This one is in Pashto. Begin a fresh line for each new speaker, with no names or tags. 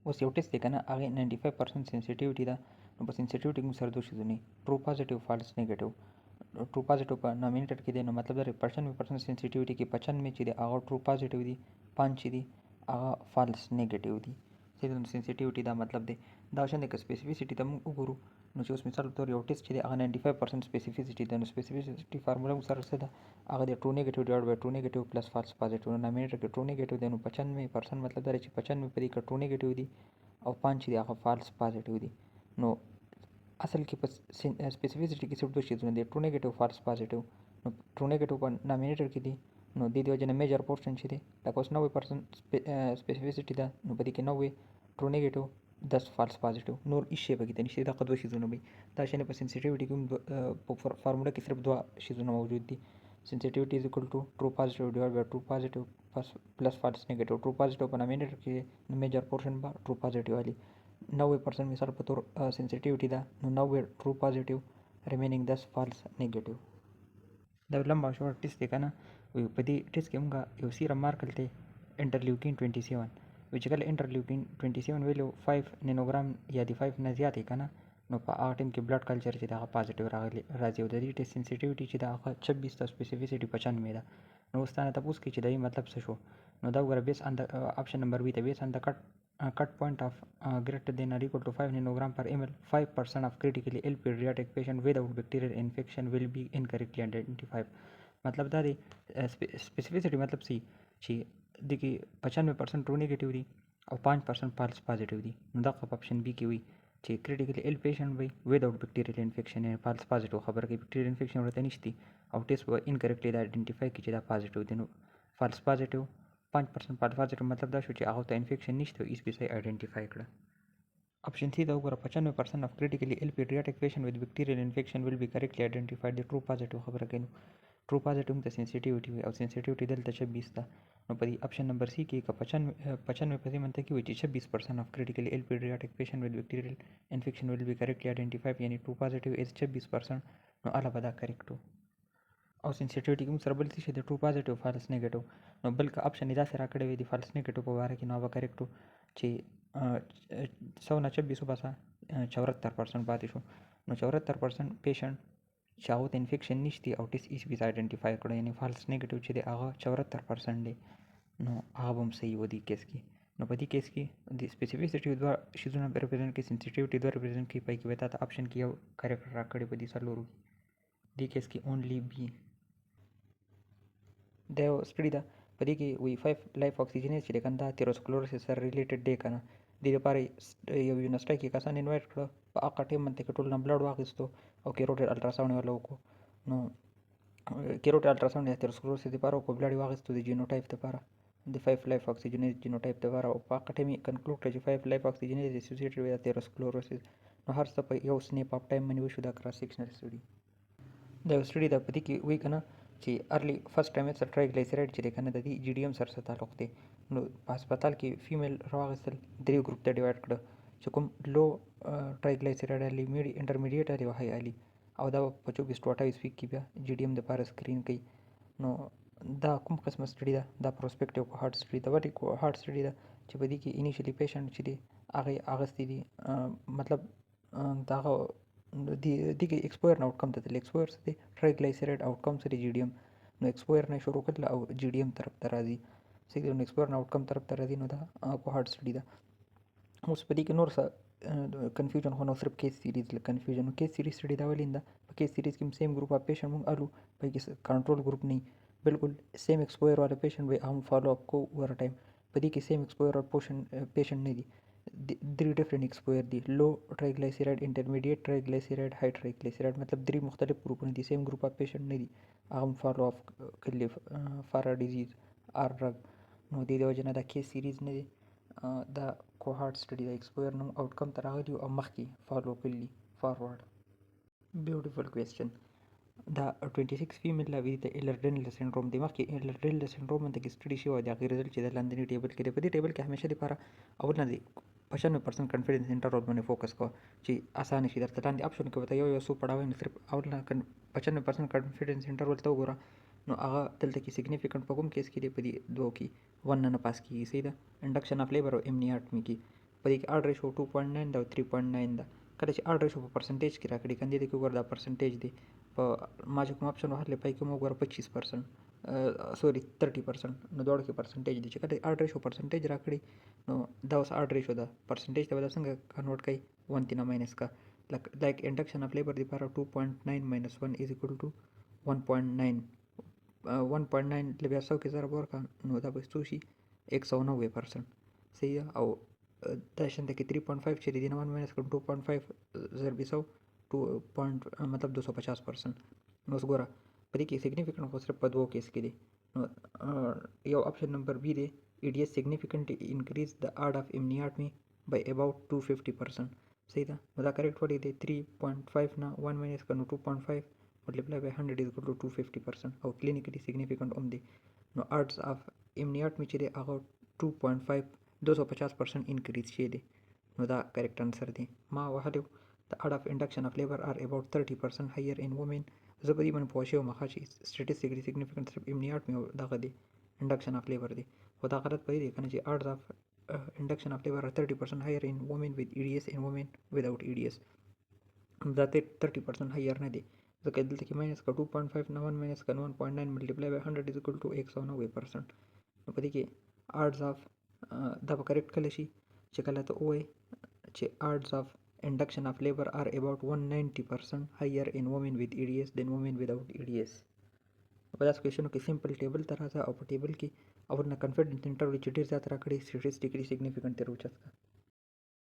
اوس یو ټیسټ دی که نه هغې 95% سینسیټیوټي ده. نو په سینسیټیوټي کې موږ سره دوه شیزونه ټرو پازیټیو فالس نیګیټیو. ټرو پازیټیو په نامینیټر کې دی، نو مطلب دا دی 95% سینسیټیوټي کې 95 چې دی هغه ټرو پازیټیو دي، 5 چې دي هغه فالس نیګیټیو دي. سینسیټیوټي دا مطلب دی. دا شان دی که سپیسیفیسیټي ته موږ وګورو نو چې اوس مثال په تور یو ټیسټ چې دی هغه 95% سپیسیفیسیټي ده. نو سپیسیفیسیټي فارموله موږ سره څه ده؟ هغه د ټرو نیګیټیو ډیوایډ بای ټرو نیګیټیو پلس فالس پازیټیو. نو نامینیټر کې ټرو نیګیټیو دی، نو 95% مطلب دا دی چې 95 په دې کې ټرو نیګیټیو دي او 5 چې دی هغه فالس پازیټیو دي. نو اصل کې په سپیسیفیسیټي کې صرف دوه شیزونه دي، ټرو نیګیټیو فالس پازیټیو. نو ټرو نیګیټیو په نامینیټر کې دي، نو د دې وجه نه میجر پورشن چې دی لکه اوس 90% سپیسیفیسیټي ده، نو په دې کې 90 ټرو نیګیټیو 10 فالس پازیټیو، نور هیڅ شی پکې ته نشته. دغه دوه شیزونه وي. دا شی په سینسیټیوټي کې په فارموله کې صرف دوه شیزونه موجود دي. سینسیټیوټي از اکول ټو ټرو پازیټیو ډیوایډ بای ټرو پازیټیو پلس فالس نیګیټیو. ټرو پازیټیو په نامینیټر کې میجر پورشن به ټرو پازیټیو والی 90% مثال په تور سینسیټیوټي ده، نو 90 ټرو پازیټیو ریمینینګ 10 فالس نیګیټیو. دا لمبا شورټ ټیسټ دی که نه. په دې ټیسټ کې موږ یو سیرم مارکر دی انټرلیوکین 27 چې کله انټرلیوکین 27 ویلو 5 نینوګرام یا د 5 نه زیات که نه، نو په هغه ټیم کې بلډ کلچر چې د هغه پازیټیو راځي او د دې ټیسټ سینسیټیوټي چې د هغه 26 ته سپیسیفیسیټي 95 ده. نو اوس تا نه تپوس کوي چې د دې مطلب څه شو. نو دا وګوره بیس آن د آپشن نمبر بی ته بیس آن د cut point of greater than or equal to 5 nanogram per ml, 5% of critically ill pediatric patient without bacterial infection will be incorrectly identified. مطلب دا دی سپیسیفیسیټي مطلب سی چې د کې 95% ټرو نیګیټیو دي او 5% فالس پازیټیو دي. نو دغه په آپشن بی کې وي چې کریټیکلی ایل پیشنټ وي وداوټ بکټیریل انفیکشن یعنې فالس پازیټیو خبره کوي، بکټیریل انفیکشن ورته نشته او ټیسټ به انکریکټلی دا آیډنټیفای کړي چې دا پازیټیو دی. نو فالس پازیټیو 5% فالس پازیټیو مطلب دا شو چې هغه ته انفیکشن نشته او ایس بي سي آیډنټیفای کړه. آپشن سی دا وګوره 95% of critically ill pediatric patient with bacterial infection will be correctly identified. د ټرو پازیټیو خبره کوي. ټرو پازیټیو ته سینسیټیوټي وي او سینسیټیوټي دلته 26 ده. نو په دې آپشن نمبر سی کې که 95 په دې منطقي وي چې 26% of critically ill pediatric patient with bacterial infection will be correctly identified یعنی ټرو پازیټیو از 26%، نو اله به دا کریکټ و. او سینسیټیوټي کې موږ سره بل څه شي د ټرو پازیټیو فالس نیګیټیو. نو بل که آپشن یې داسې راکړی وي د فالس نیګیټیو په باره کې، نو هغه به کریکټ و چې 100 نه 26 وباسه 74% پاتې شو. نو 74% پیشنټ چې هغه ته انفیکشن نشته او ټیسټ ایس بي آیډنټیفای کړو یعنی فالس نیګیټیو چې دی هغه 74% دی، نو هغه به هم صحیح و دې کیس کې. نو په دې کیس کې د سپیسیفیسیټي دوه شیزونه ریپرزینټ کوي، سینسیټیوټي دوه ریپرزینټ کوي. پای کې به تا ته آپشن کې یو کریکټ راکړی په دې څلورو کې. دې کیس کې اونلی بی. دا یو سټډي ده، په دې کې وی 5 لایف اکسیجنیز چې دی که نه دا تیروسکلوروسس سره ریلیټډ دی که نه. دې لپاره یو یونیورسټۍ کې کسان انوایټ کړه، په هغه ټایم باندې کې ټول نه بلډ واخیستو او کیروټیډ الټراساؤنډ یې ورله وکړو. نو کیروټیډ الټراساؤنډ یا تیروسکلوروسس دپاره وکړو، بلډ یې واخیستو د جینوټایپ دپاره د 5 لایف اکسیجنیز جینوټایپ دپاره، او په هغه ټایم یې کنکلوډ کړه چې 5 لایف اکسیجنیز اسوسییټډ وي تیروسکلوروسس. نو هر څه په یو سنیپ اف ټایم باندې وشو. دا کراس سیکشنل سټډي دا یو سټډي ده، په دې کې وایي که نه چې ارلی فرست ټرایمستر ټرایګلیسیراید چې دی که نه د دې جي ډي ایم سره څه تعلق دی. نو په هسپتال کې فیمیل راواخیستل، درې ګروپ ته ډیوایډ کړه چې کوم لو ټرایګلیسیراید الي، انټرمیډیټ الي او های الي، او دا په 24 to 28 ویک کې بیا جي ډي ایم دپاره سکرین کوي. نو دا کوم قسمه سټډي ده؟ دا پروسپیکټیو کوهارټ سټډي ده. ولې کوهارټ سټډي ده؟ چې په دې کې انیشلی پیشنټ چې دی هغه اغستی دي، مطلب دا هغه دې کې ایکسپویر نه آوټکم ته تللی. ایکسپویر څه دی؟ ټرایګلیسیراید آوټکم څه دی؟ جي ډي ایم. نو ایکسپویر نه شروع کړل او جي ډي ایم طرف ته راځي. صحیح دی. نو ایکسپویر نه آوټکم طرف ته راځي، نو دا کوهارټ سټډي ده. اوس په دې کې نور څه کنفیوژن خو نو صرف کیس سیریز له کنفیوژن. نو کیس سیریز سټډي دا ولې ده؟ په کیس سیریز کې سیم ګروپ اف پیشنټ مونږ الو، په کې کنټرول ګروپ نه بالکل سیم ایکسپویر والا پیشنټ وي، هم فالو اپ کو اوور ټایم. په دې کې سیم ایکسپویر والا پیشنټ نه دي، درې ډیفرنٹ ایکسپویر دي: لو ټرایګلیسیراید، انټرمیډیټ ټرایګلیسیراید، های ټرایګلیسیراید. مطلب درې مختلف ګروپونه دي، سیم ګروپ اف پیشنټ نه دي، هغه هم فالو اپ کړي فار ا ډیزیز آر ډرګ. نو دې د وجې نه دا کیس سیریز نه دی، دا کوهارټ سټډي د ایکسپویر نوم آوټکم ته راغلي او مخکې فالو کړي فارورډ. بیوټیفل کوېسچن. دا 26 فیمیل لا وي د ایلرډنل سنډروم د مخکې ایلرډنل سنډروم د سټډي شوی دی، هغې رزلټ چې د لاندني ټیبل کې دی. په دې ټیبل کې همیشه لپاره اول نه دی 95% کانفیډنس انټرول باندې فوکس کوه چې اسانه شي درته. لاندې آپشن کې به ته یو څو پړاوی نو صرف اول نه 95% کانفیډنس انټرول ته وګوره. نو هغه دلته کې سیګنیفیکنټ په کوم کیس کې دی؟ په دې دوه کې 1 نه پاس کېږي. صحیح ده. انډکشن اف لیبر او امنیاټمي کې په دې کې اډ ریشو 2.9 دا 3.9 ده. کله چې اډ ریشو په پرسنټیج کې راکړي کنده دې کې وګوره دا پرسنټیج دی په ما چې کوم اپشن وهلې پای کې مو وګوره 25% سوري 30%. نو دواړو کې پرسنټیج دی چې کله اډ ریشو پرسنټیج راکړي نو دا اوس اډ ریشو ده پرسنټیج ته به دا څنګه کنورټ کوي 1 ته ماینس کا لایک انډکشن اف لیبر لپاره 2.9 minus 1 is equal to 1.9 1.9 له بیا 100 کې ضرب ورکړه نو دا به څو شي 190%. صحیح ده. او دا شانته کې 3.5 چې دی نه 1 ماینس کړم 2.5 ضرب 100 2. مطلب 250%. نو اوس ګوره په دې کې سیګنیفیکنټ خو صرف په دوو کیس کې دی. نو یو اپشن نمبر بی دی EDS significantly increase the odd of amniotomy by about 250%. صحیح ده. نو دا کریکټ ولې دی 3.5 نه 1 ماینس کړو 2.5 multiply by 100 is equal to 250% او clinically significant هم دی. نو odds of amniotomy چې دی هغه 2.5 250% increase شي دی. نو دا کریکټ انسر دی. ما وهلو the odd of induction of labor are about 30% higher in women. زه په دې باندې پوه شوم چې statistically significant صرف amniotomy او دغه دی induction of labor دی. خو دا غلط پدې دی کنه چې odds of induction of labor are 30% higher in women with EDS and women without EDS. دا 30% higher نه دی ځکه دلته کې ماینس کا 2.5 نه 1 ماینس کا 1.9 multiply by 100 is equal to 190%. نو په دې کې odds of دا به کریکټ کله شي چې کله ته وایې چې odds of induction of labor are about 190% higher in women with EDS than women without EDS. په داسې کوېشنو کې سمپل ټیبل ته راځه او په ټیبل کې او نه کنفیډنس انټرول چې ډېر زیات راکړي statistically significant ترې اوچت کړه.